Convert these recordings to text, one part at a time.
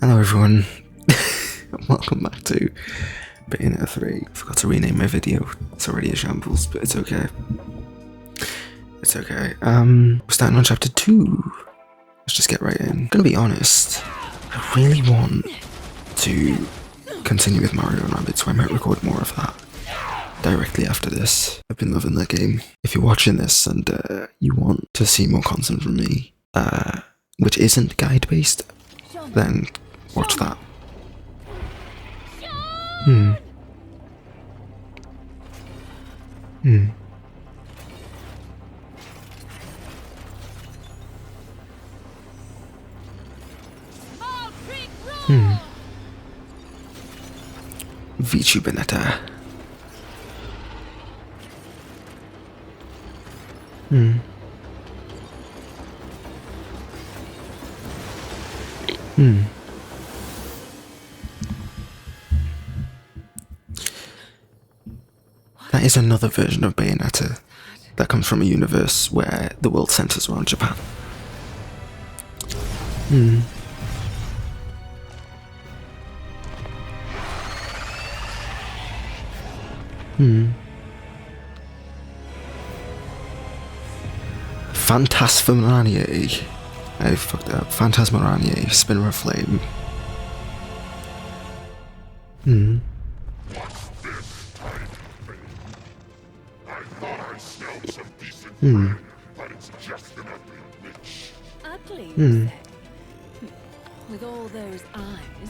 Hello everyone, welcome back to Bayonetta 3. I forgot to rename my video, it's already a shambles, but it's okay. It's okay. We're starting on chapter 2. Let's just get right in. I'm gonna be honest, I really want to continue with Mario & Rabbids, so I might record more of that directly after this. I've been loving that game. If you're watching this and you want to see more content from me, which isn't guide-based, then watch that. Bewitchment. That is another version of Bayonetta that comes from a universe where the world centers around Japan. Phantasmorania. I fucked up. Phantasmorania, Spinner of Flame. But it's just an ugly witch. Ugly, you say? With all those eyes,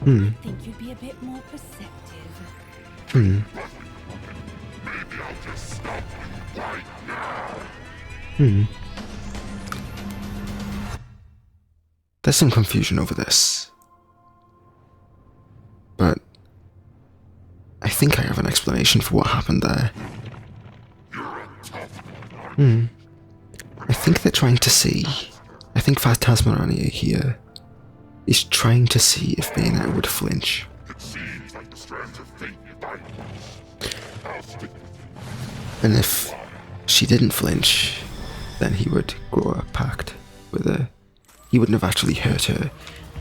I think you'd be a bit more perceptive. Maybe I'll just stop you right now. There's some confusion over this, but I think I have an explanation for what happened there. I think they're trying to see, I think Phantasmorania here is trying to see if Bayonetta would flinch. It seems like the strands of fate you bind. I'll stick. And if she didn't flinch, then he would grow a pact with her. He wouldn't have actually hurt her.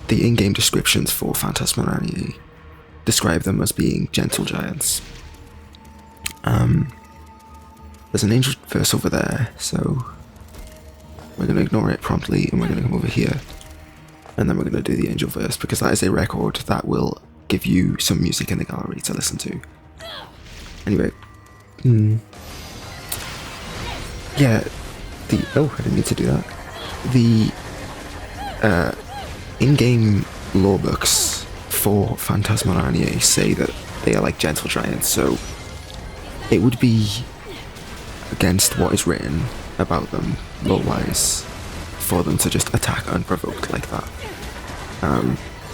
The in-game descriptions for Phantasmorania describe them as being gentle giants. There's an angel verse over there, so we're going to ignore it promptly and we're going to come over here. And then we're going to do the angel verse because that is a record that will give you some music in the gallery to listen to. Anyway. Yeah, oh, I didn't mean to do that. The in-game lore books for Phantasmorania say that they are like gentle giants, so it would be against what is written about them lore-wise for them to just attack unprovoked like that.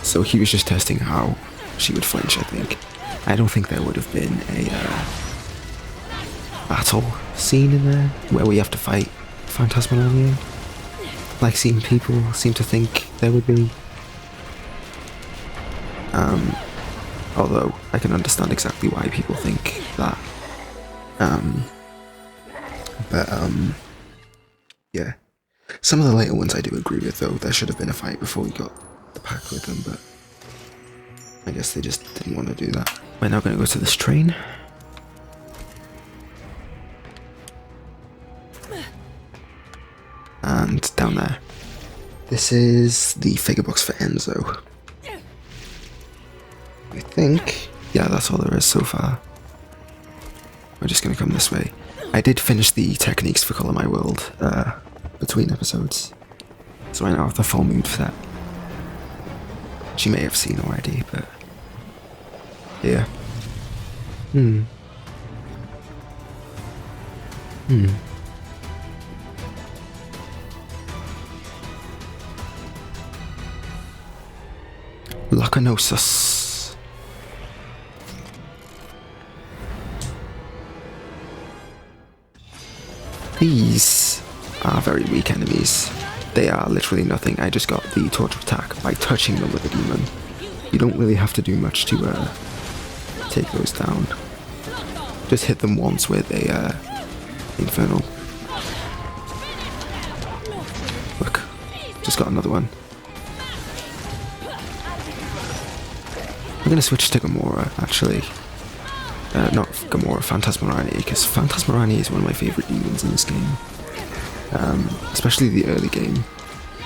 So he was just testing how she would flinch, I think. I don't think there would have been a battle scene in there where we have to fight Phantasmorania, like people seem to think there would be. Although I can understand exactly why people think that. Yeah. Some of the later ones I do agree with, though. There should have been a fight before we got the pack with them, but I guess they just didn't want to do that. We're now going to go to this train. And down there. This is the figure box for Enzo. I think, yeah, that's all there is so far. We're just going to come this way. I did finish the techniques for Color My World between episodes, so I now have the full mood for that. Which you may have seen already, but yeah. Lacanosus. These are very weak enemies. They are literally nothing. I just got the torture attack by touching them with a demon. You don't really have to do much to take those down. Just hit them once with a Infernal. Look, just got another one. I'm gonna switch to Gamora, actually. Not Gamora, Phantasmarani, because Phantasmarani is one of my favourite demons in this game. Especially the early game.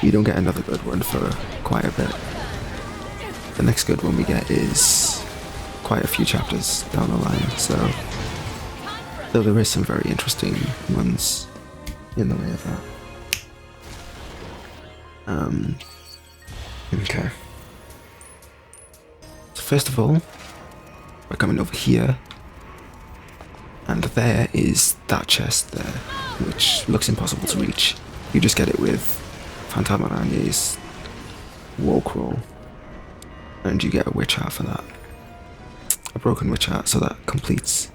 We don't get another good one for quite a bit. The next good one we get is quite a few chapters down the line, so... Though there is some very interesting ones in the way of that. Okay. So first of all, we're coming over here, and there is that chest there, which looks impossible to reach. You just get it with Phantasmarani's wall crawl, and you get a witch hat for that. A broken witch hat, so that completes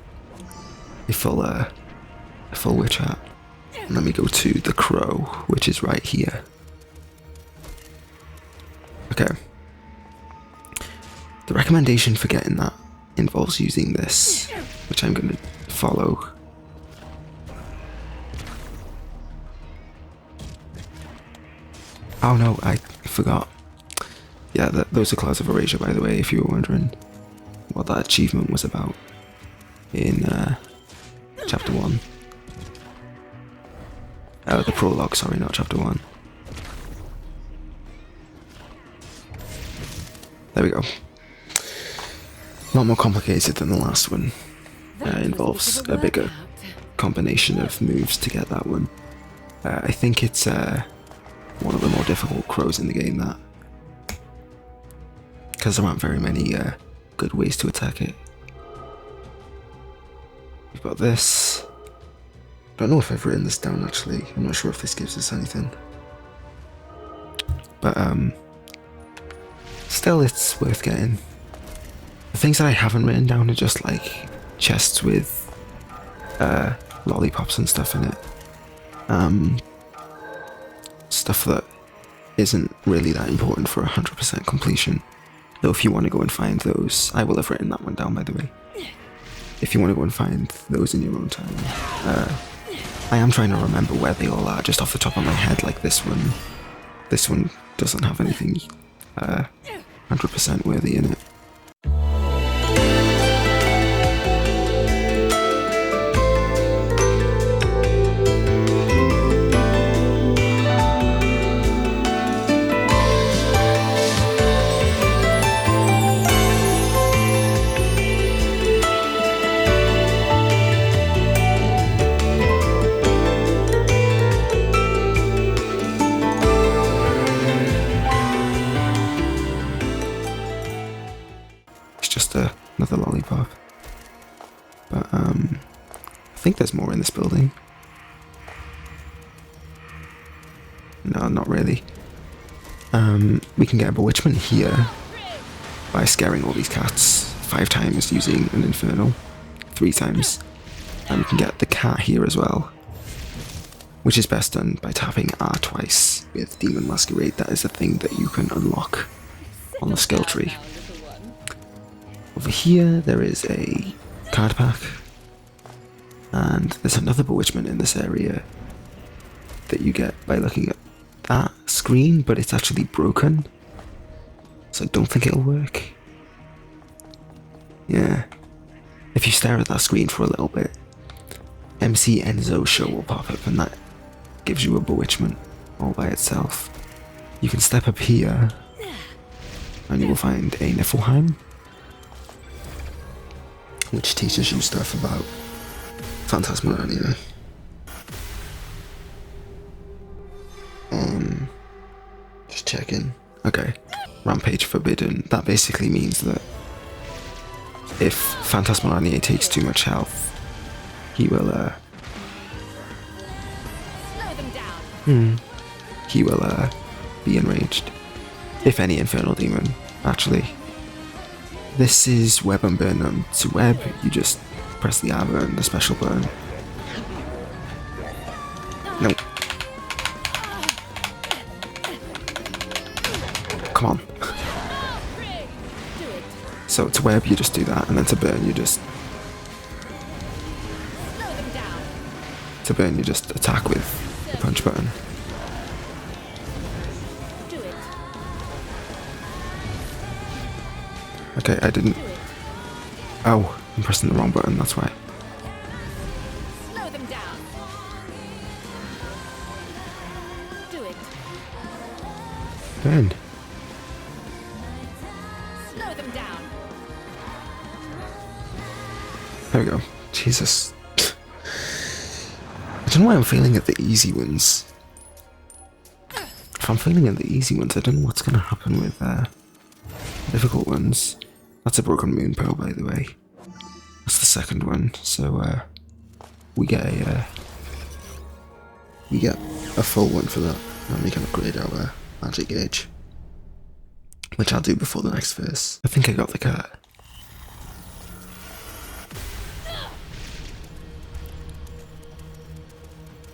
a full witch hat. And then we go to the crow, which is right here. Okay. The recommendation for getting that involves using this, which I'm going to follow. Oh no, I forgot. Yeah, those are Clouds of Erasure, by the way, if you were wondering what that achievement was about in Chapter 1. The prologue, sorry, not Chapter 1. There we go. A lot more complicated than the last one. Involves a bigger combination of moves to get that one. I think it's one of the more difficult crows in the game, that. Because there aren't very many good ways to attack it. We've got this. Don't know if I've written this down actually. I'm not sure if this gives us anything. But still, it's worth getting. The things that I haven't written down are just like chests with lollipops and stuff in it. Stuff that isn't really that important for 100% completion. Though if you want to go and find those, I will have written that one down, by the way. If you want to go and find those in your own time. I am trying to remember where they all are, just off the top of my head, like this one. This one doesn't have anything 100% worthy in it. Another lollipop. But I think there's more in this building. No, not really. We can get a bewitchment here by scaring all these cats 5 times using an infernal, 3 times. And we can get the cat here as well, which is best done by tapping R twice with Demon Masquerade. That is a thing that you can unlock on the skill tree. Over here there is a card pack, and there's another bewitchment in this area that you get by looking at that screen, but it's actually broken, so I don't think it'll work. Yeah, if you stare at that screen for a little bit, MC Enzo show will pop up, and that gives you a bewitchment all by itself. You can step up here and you will find a Niflheim, which teaches you stuff about Phantasmarani. Just checking. Okay. Rampage Forbidden. That basically means that if Phantasmarani takes too much health, he will he will be enraged. If any infernal demon, actually. This is Web and Burn. To Web, you just press the R button, the special button. No. Come on. So to Web, you just do that, and then to Burn, you just... To Burn, you just attack with the punch button. Okay, I didn't... Oh, I'm pressing the wrong button, that's why. Slow them down. Do it. Then. Slow them down. There we go. Jesus. I don't know why I'm failing at the easy ones. If I'm failing at the easy ones, I don't know what's going to happen with difficult ones. That's a broken moon pearl, by the way. That's the second one. So we get a full one for that, and we can upgrade our magic gauge, which I'll do before the next verse. I think I got the cat.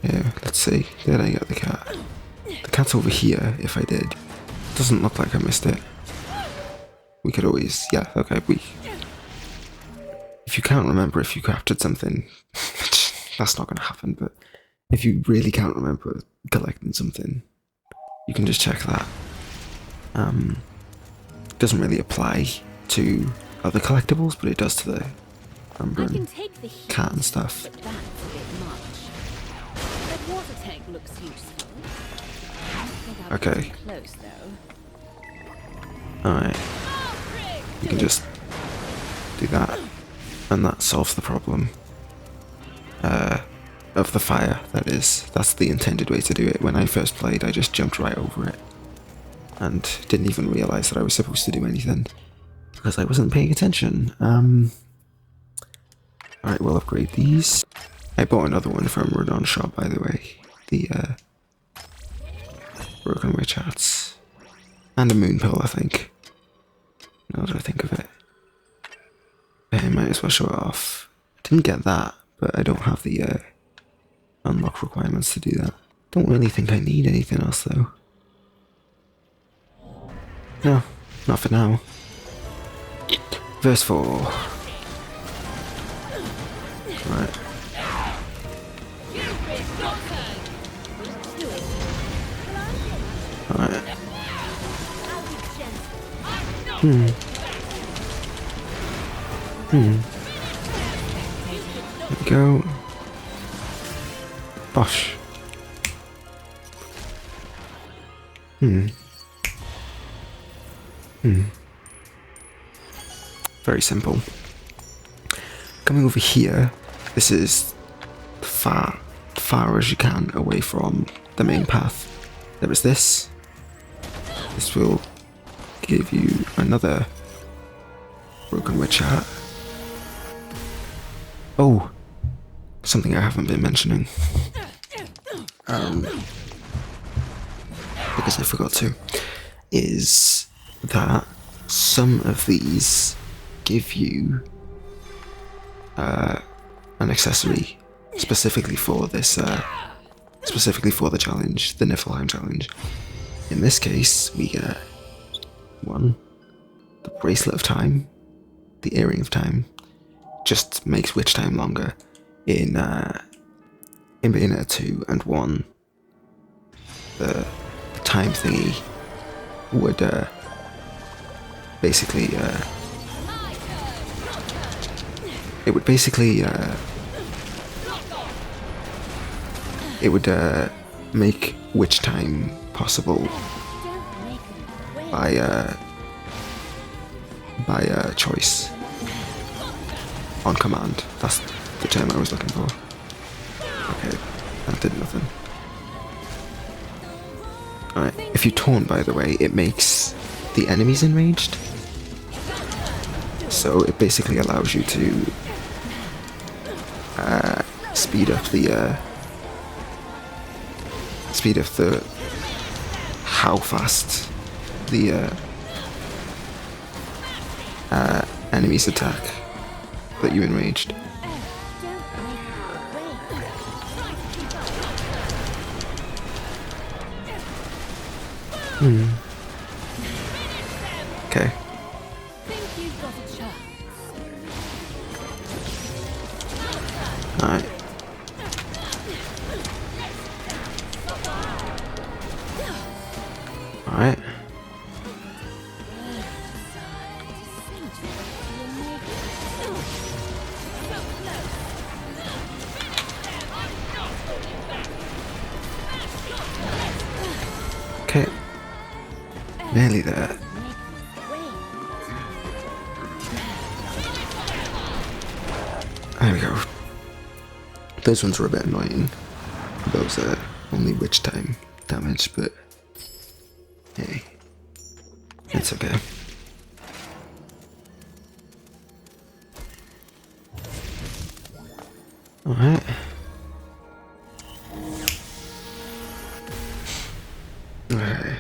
Yeah, let's see. Did I get the cat? The cat's over here, if I did. Doesn't look like I missed it. We could always... Yeah, okay, if you can't remember if you crafted something, that's not going to happen, but if you really can't remember collecting something, you can just check that. It doesn't really apply to other collectibles, but it does to the Umbran cat and stuff. But that's a bit much. That water tank looks useful. I think I'll Okay. be too close, though. Alright. You can just do that, and that solves the problem. Of the fire, that is. That's the intended way to do it. When I first played, I just jumped right over it, and didn't even realise that I was supposed to do anything, because I wasn't paying attention. Alright, we'll upgrade these. I bought another one from Rodon's shop, by the way. The, Broken Witch hats. And a moon pill, I think. Now that I think of it. I might as well show it off. I didn't get that, but I don't have the, unlock requirements to do that. Don't really think I need anything else, though. No, not for now. Verse 4. Right. Alright. There we go. Bosh. Very simple. Coming over here, this is far as you can away from the main path. There is this. This will give you another Broken Witch hat. Oh, something I haven't been mentioning. Because I forgot to, is that some of these give you an accessory specifically for this, specifically for the challenge, the Niflheim challenge. In this case, we get one, the Bracelet of Time, the Earring of Time, just makes witch time longer. In Bayonetta 2 and 1, the time thingy would basically make witch time possible by choice, on command. That's the term I was looking for. Okay, that did nothing. Alright, if you taunt, by the way, it makes the enemies enraged. So it basically allows you to speed up the how fast the enemies attack that you enraged. Okay. Alright. Alright. Nearly there. There we go. Those ones were a bit annoying. Those are only witch time damage, but hey, it's okay. Alright. Okay.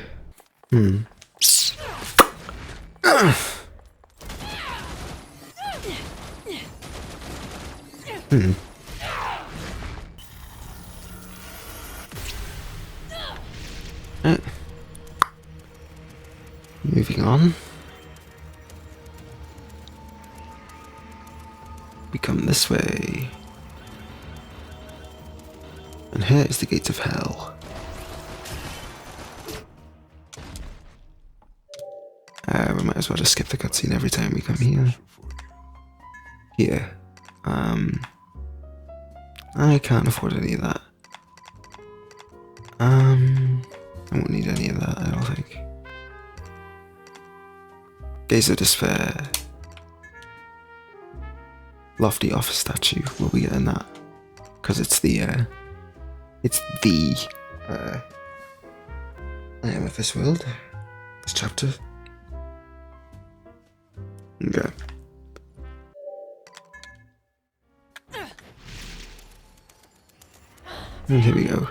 Moving on. We come this way. And here is the gates of hell. We might as well just skip the cutscene every time we come here. Here. I can't afford any of that. I won't need any of that, I don't think. Days of Despair. Lofty office statue. We'll be getting that. Because it's the I am of this world. This chapter. Okay. And here we go.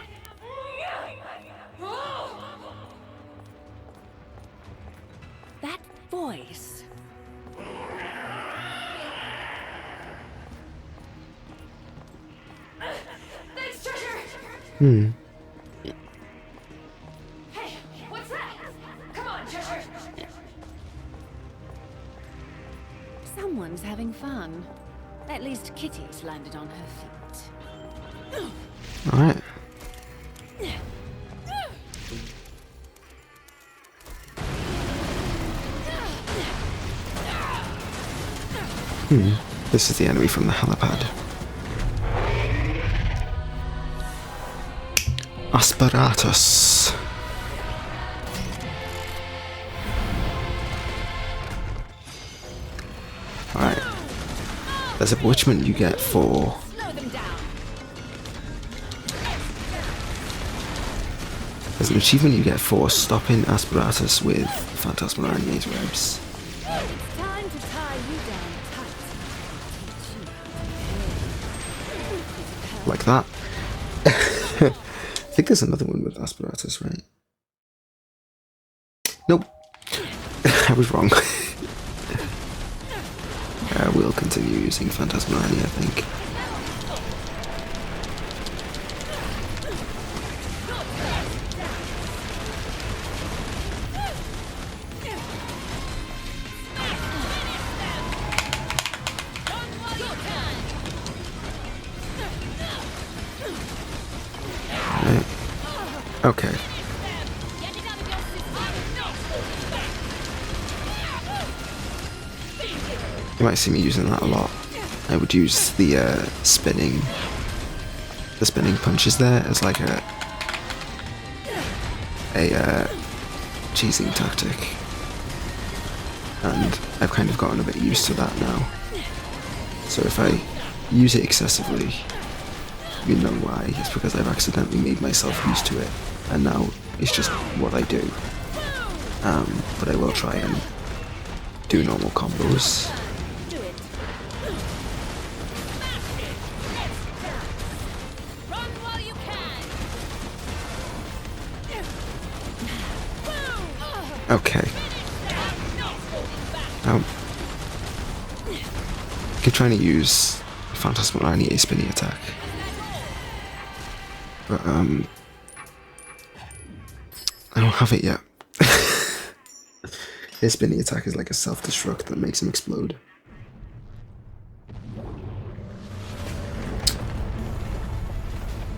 That voice. Thanks, treasure. Hmm. Hey, what's that? Come on, treasure. Someone's having fun. At least Kitty's landed on her feet. Alright. This is the enemy from the helipad. Asperatus. Alright. There's a bewitchment you get for... Slow them down. There's an achievement you get for stopping Asperatus with Phantasmal Anime's webs. It's time to tie you down tight. Like that. I think there's another one with Asperatus, right? Nope. I was wrong. We'll continue using Phantasmal Anime, I think. Okay. You might see me using that a lot. I would use the spinning punches there as like a cheesing tactic, and I've kind of gotten a bit used to that now. So if I use it excessively, you know why. It's because I've accidentally made myself used to it, and now it's just what I do. But I will try and do normal combos. Okay. Keep trying to use Phantasmal Anime spinning attack. But I don't have it yet. His spinning attack is like a self-destruct that makes him explode.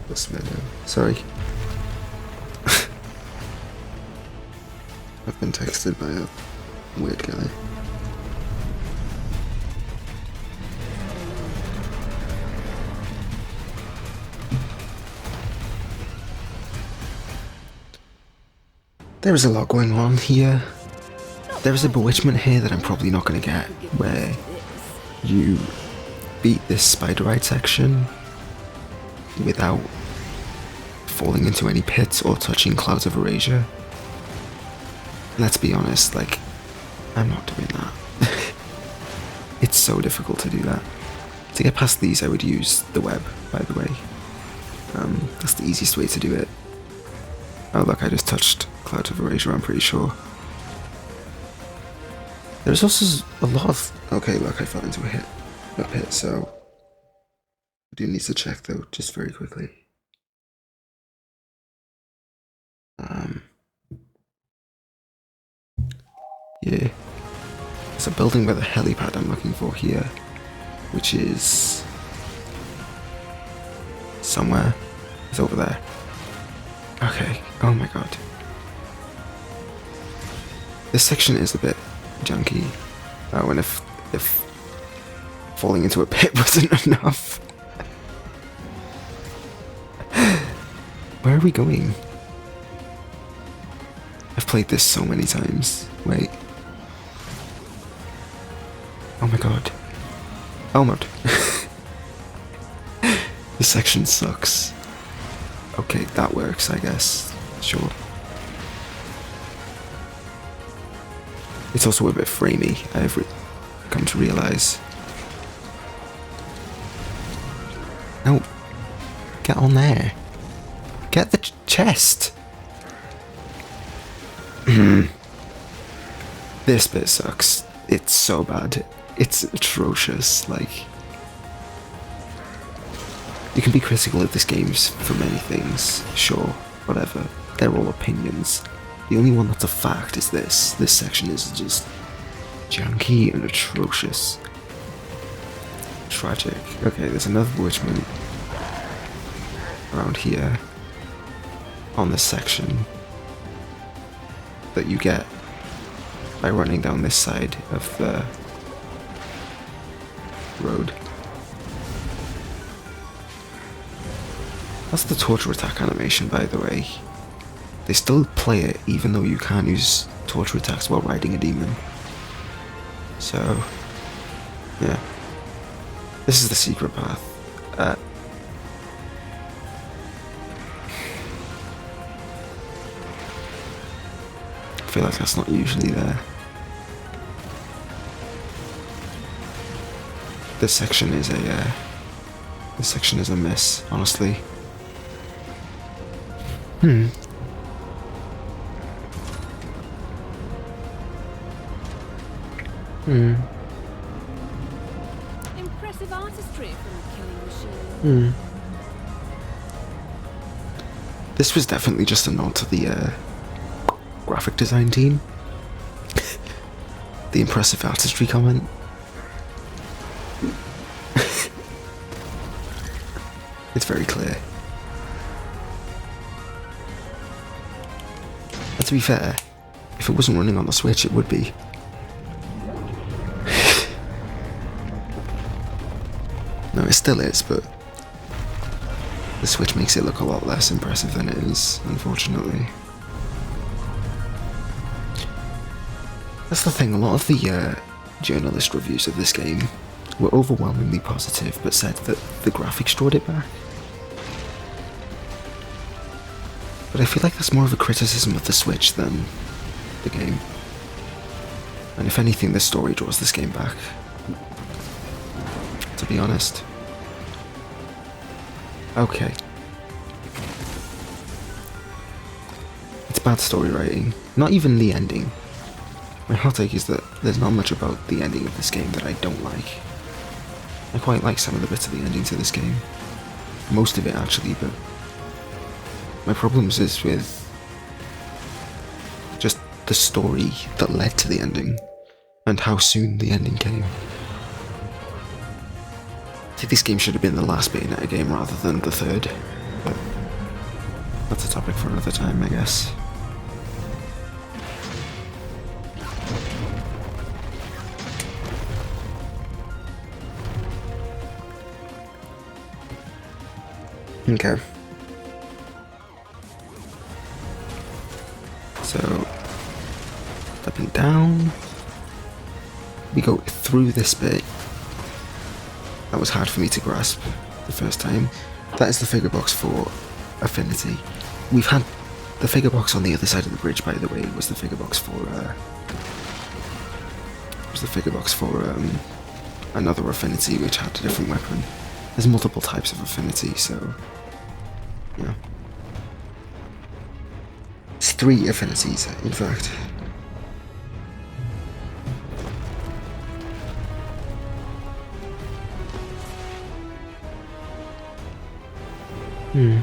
This window. Sorry. I've been texted by a weird guy. There is a lot going on here. There is a Bewitchment here that I'm probably not going to get, where you beat this spider ride section without falling into any pits or touching clouds of erasure. Let's be honest, like, I'm not doing that. It's so difficult to do that. To get past these, I would use the web, by the way. That's the easiest way to do it. Oh look, I just touched clouds of erasure, I'm pretty sure. There's also a lot of... Okay, look, I fell into a pit, so... I do need to check though, just very quickly. Yeah. There's a building with a helipad I'm looking for here, which is... somewhere. It's over there. Okay, oh my god. This section is a bit junky. Oh, and if falling into a pit wasn't enough. Where are we going? I've played this so many times. Wait. Oh my god. Almost. This section sucks. Okay, that works, I guess. Sure. It's also a bit framey, I've come to realise. No. Get on there. Get the chest. This bit sucks. It's so bad. It's atrocious, like... You can be critical of this game for many things, sure, whatever. They're all opinions. The only one that's a fact is this. This section is just junky and atrocious. Tragic. Okay, there's another Bewitchment around here on this section that you get by running down this side of the road. That's the torture attack animation, by the way. They still play it even though you can't use torture attacks while riding a demon. So, yeah. This is the secret path. I feel like that's not usually there. This section is a miss, honestly. Impressive artistry from the killing machine. This was definitely just a nod to the graphic design team. The impressive artistry comment. It's very clear. And to be fair, if it wasn't running on the Switch, it would be. No, it still is, but the Switch makes it look a lot less impressive than it is, unfortunately. That's the thing, a lot of the journalist reviews of this game were overwhelmingly positive, but said that the graphics drawed it back. But I feel like that's more of a criticism of the Switch than the game. And if anything, the story draws this game back. To be honest. Okay. It's bad story writing. Not even the ending. My hot take is that there's not much about the ending of this game that I don't like. I quite like some of the bits of the ending to this game. Most of it actually, but my problems is with just the story that led to the ending and how soon the ending came. I think this game should have been the last Bayonetta game rather than the third, but that's a topic for another time, I guess. Okay. So, stepping down down. We go through this bit. That was hard for me to grasp the first time. That is the figure box for Affinity. We've had the figure box on the other side of the bridge, by the way. Was the figure box for another Affinity, which had a different weapon. There's multiple types of Affinity, so yeah. It's 3 Affinities, in fact. Hmm.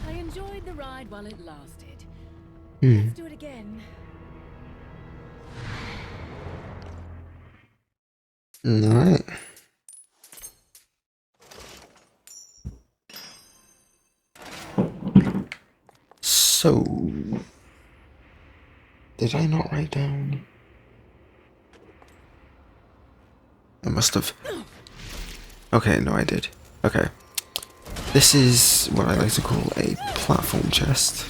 I enjoyed the ride while it lasted. Let's do it again. Alright. So, did I not write down? I must have. Okay, no, I did. Okay. This is what I like to call a platform chest.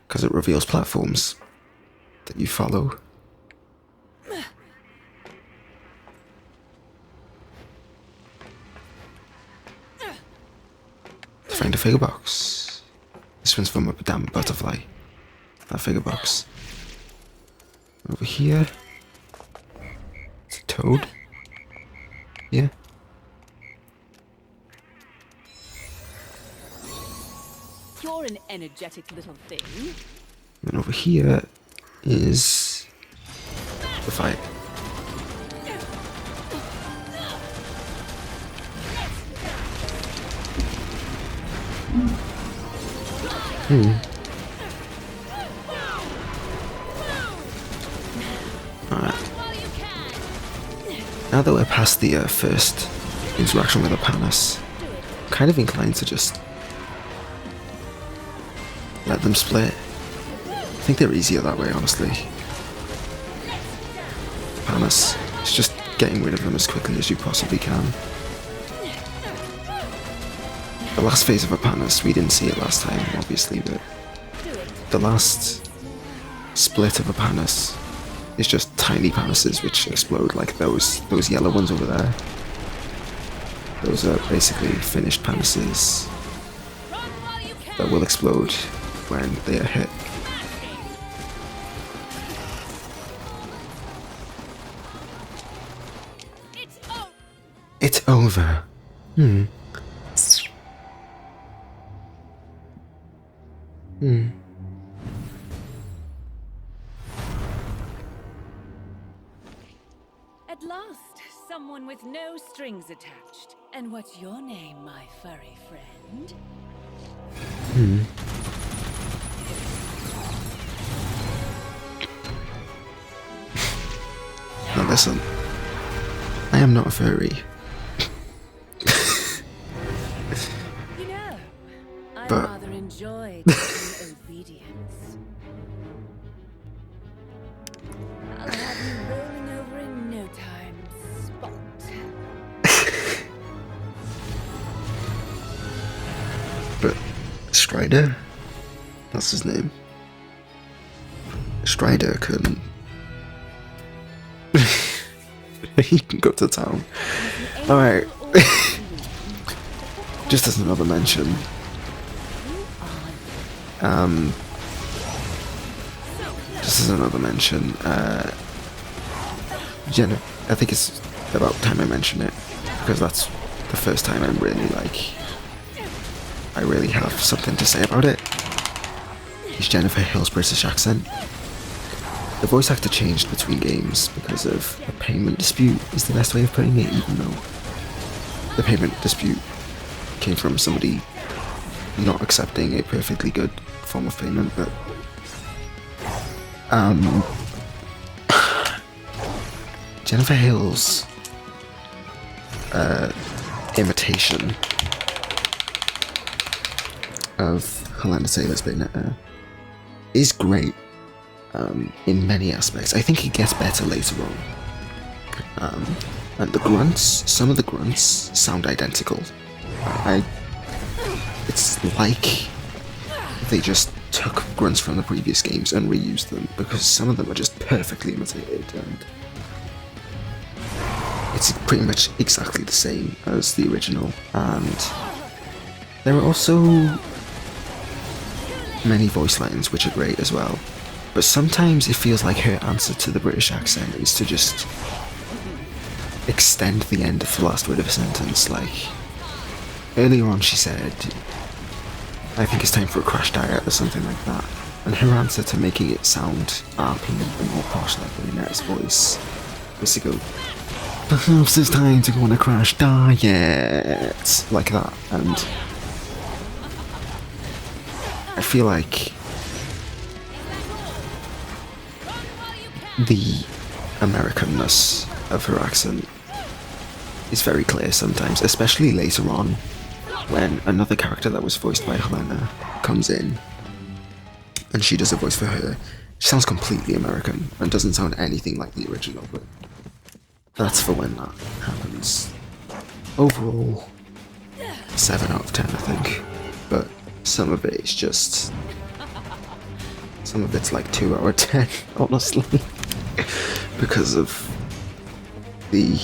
Because it reveals platforms that you follow. Find a figure box. This one's from a Madama butterfly. That figure box. Over here. It's a toad. Yeah. You're an energetic little thing. And over here is the fight. Alright. Now that we're past the first interaction with Asperatus, I'm kind of inclined to just let them split. I think they're easier that way, honestly. Asperatus, it's just getting rid of them as quickly as you possibly can. The last phase of Asperatus, we didn't see it last time, obviously, but the last split of Asperatus is just tiny Apanases which explode, like those yellow ones over there. Those are basically finished Apanases that will explode when they are hit. It's over. At last, someone with no strings attached. And what's your name, my furry friend? Now listen, I am not a furry. You know, I But- rather enjoyed obedience. I'll have you rolling over in no time, Spot. But Strider, that's his name. Strider can he can go to town. Alright. Just as another mention. Just as another mention, Jenna, I think it's about time I mention it, because that's the first time I'm really I really have something to say about it. Is Jennifer Hill's British accent. The voice actor changed between games because of a payment dispute is the best way of putting it, even though the payment dispute came from somebody not accepting a perfectly good form of payment, but Jennifer Hill's imitation of Helena Taylor's Bayonetta is great in many aspects. I think it gets better later on. And the grunts, some of the grunts sound identical. It's like they just took grunts from the previous games and reused them, because some of them are just perfectly imitated, and it's pretty much exactly the same as the original. And there are also many voice lines which are great as well, but sometimes it feels like her answer to the British accent is to just extend the end of the last word of a sentence. Like, earlier on she said, I think it's time for a crash diet or something like that, and her answer to making it sound RP and more posh like Bayonetta's voice was to go, perhaps it's time to go on a crash diet, like that. And I feel like the Americanness of her accent is very clear sometimes, especially later on when another character that was voiced by Helena comes in and she does a voice for her. She sounds completely American and doesn't sound anything like the original, but that's for when that happens. Overall, 7 out of 10 I think, but some of it is just... some of it's like 2 out of 10, honestly, because of the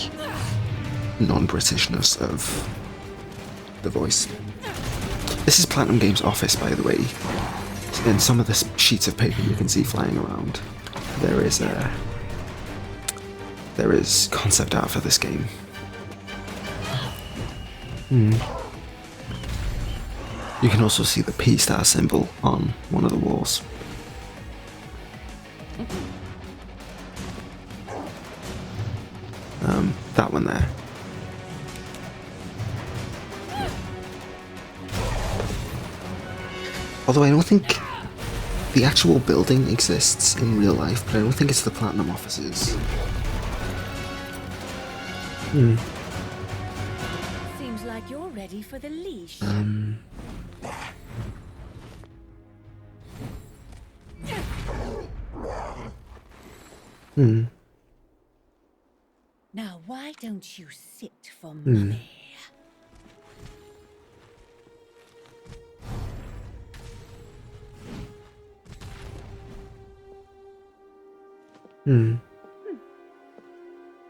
non-Britishness of the voice. This is Platinum Games' office, by the way. In some of the sheets of paper you can see flying around, there is concept art for this game. You can also see the P-star symbol on one of the walls. That one there. Although I don't think the actual building exists in real life, but I don't think it's the Platinum offices. Seems like you're ready for the leash. Now, why don't you sit for mummy?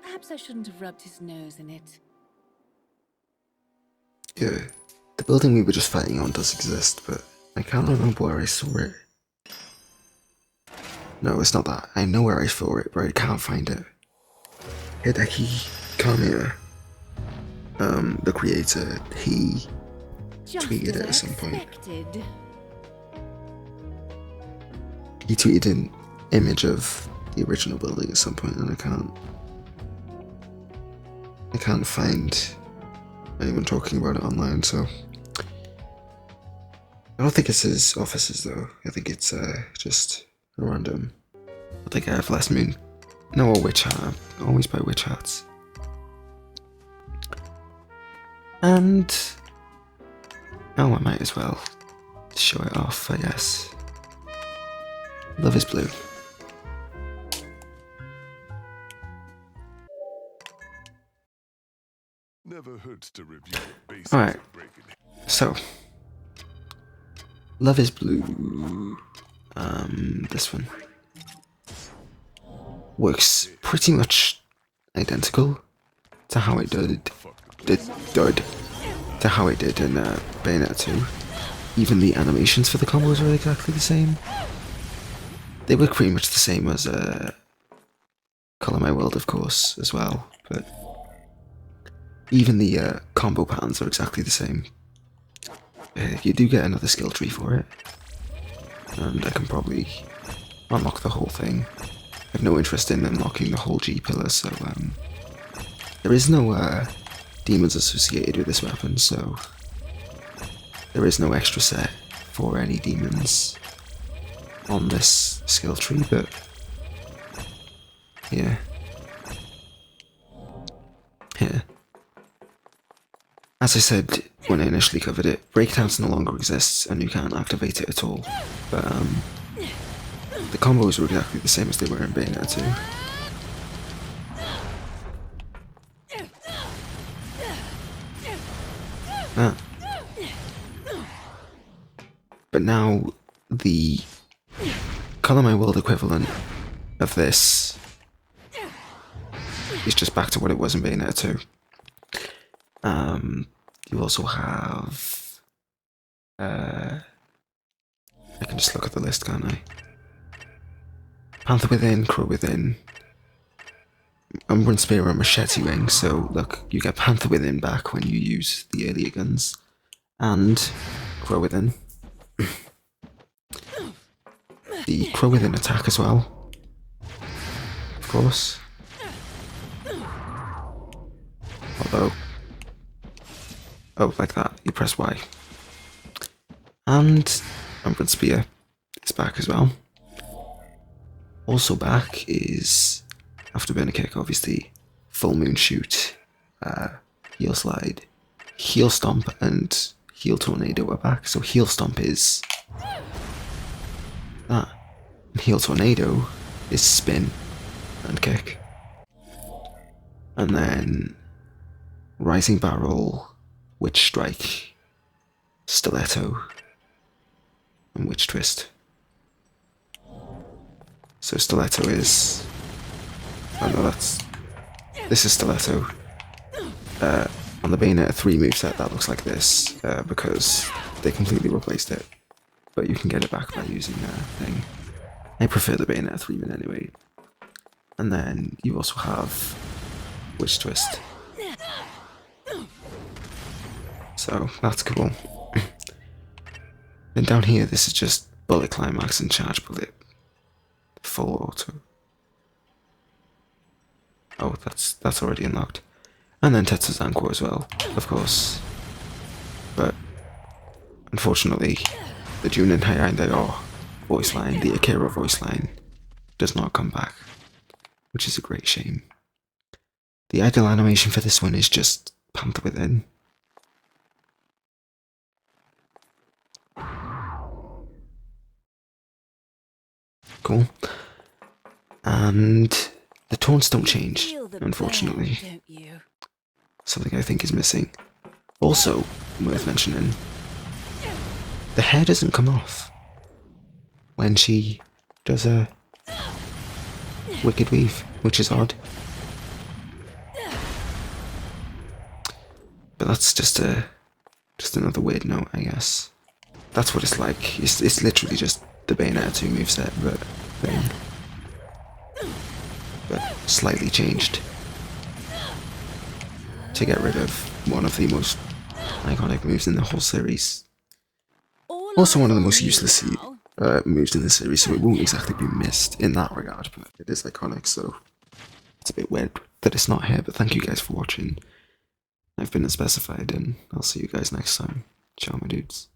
Perhaps I shouldn't have rubbed his nose in it. Yeah, the building we were just fighting on does exist, but I can't remember where I saw it. No, it's not that. I know where I saw it, but I can't find it. Hideki Kamiya, the creator, he tweeted it at some point. He tweeted an image of the original building at some point, and I can't find anyone talking about it online, so I don't think it's his offices though. I think it's just a random. I think I have Last Moon. No, a witch hat. I always buy witch hats. And oh, I might as well show it off, I guess. Love is Blue. Never hurts to review the basics. Alright, of breaking. so Love is Blue. This one works pretty much identical to how it did in Bayonetta 2. Even the animations for the combos are exactly the same. They work pretty much the same as Color My World, of course, as well, but even the combo patterns are exactly the same. You do get another skill tree for it, and I can probably unlock the whole thing. I have no interest in unlocking the whole G pillar, so there is no demons associated with this weapon, so there is no extra set for any demons on this skill tree, but yeah. As I said when I initially covered it. Breakdance no longer exists, and you can't activate it at all. But the combos are exactly the same as they were in Bayonetta 2. But now the Color My World equivalent of this is just back to what it was in Bayonetta 2. You also have I can just look at the list, can't I? Panther Within, Crow Within, Umbran Spear and Machete Ring. So look, you get Panther Within back when you use the earlier guns, and Crow Within. The Crow Within attack as well, of course. Although, oh, like that, you press Y. And Umbran Spear is back as well. Also back is, after Burner Kick, obviously, Full Moon Shoot, Heel Slide, Heel Stomp, and Heel Tornado are back. So Heel Stomp is that. And Heel Tornado is Spin and Kick. And then Rising Barrel, Witch Strike, Stiletto, and Witch Twist. So Stiletto is... oh no, this is Stiletto. On the Bayonetta 3 moveset that looks like this, because they completely replaced it. But you can get it back by using a thing. I prefer the Bayonetta 3 one anyway. And then you also have Witch Twist. So that's cool. And down here, this is just Bullet Climax and Charge Bullet. Full auto. Oh, that's already unlocked. And then Tetsu Zanko as well, of course. But unfortunately, the Junin Hyundai voice line, the Akira voice line, does not come back, which is a great shame. The idle animation for this one is just Panther Within. Cool. And the taunts don't change, unfortunately. Something I think is missing. Also, worth mentioning, the hair doesn't come off when she does a Wicked Weave, which is odd. But that's just another weird note, I guess. That's what it's like. It's literally just the Bayonetta 2 moveset, but slightly changed to get rid of one of the most iconic moves in the whole series. Also one of the most useless moves in the series, so it won't exactly be missed in that regard, but it is iconic, so it's a bit weird that it's not here. But thank you guys for watching. I've been Unspecified, and I'll see you guys next time. Ciao, my dudes.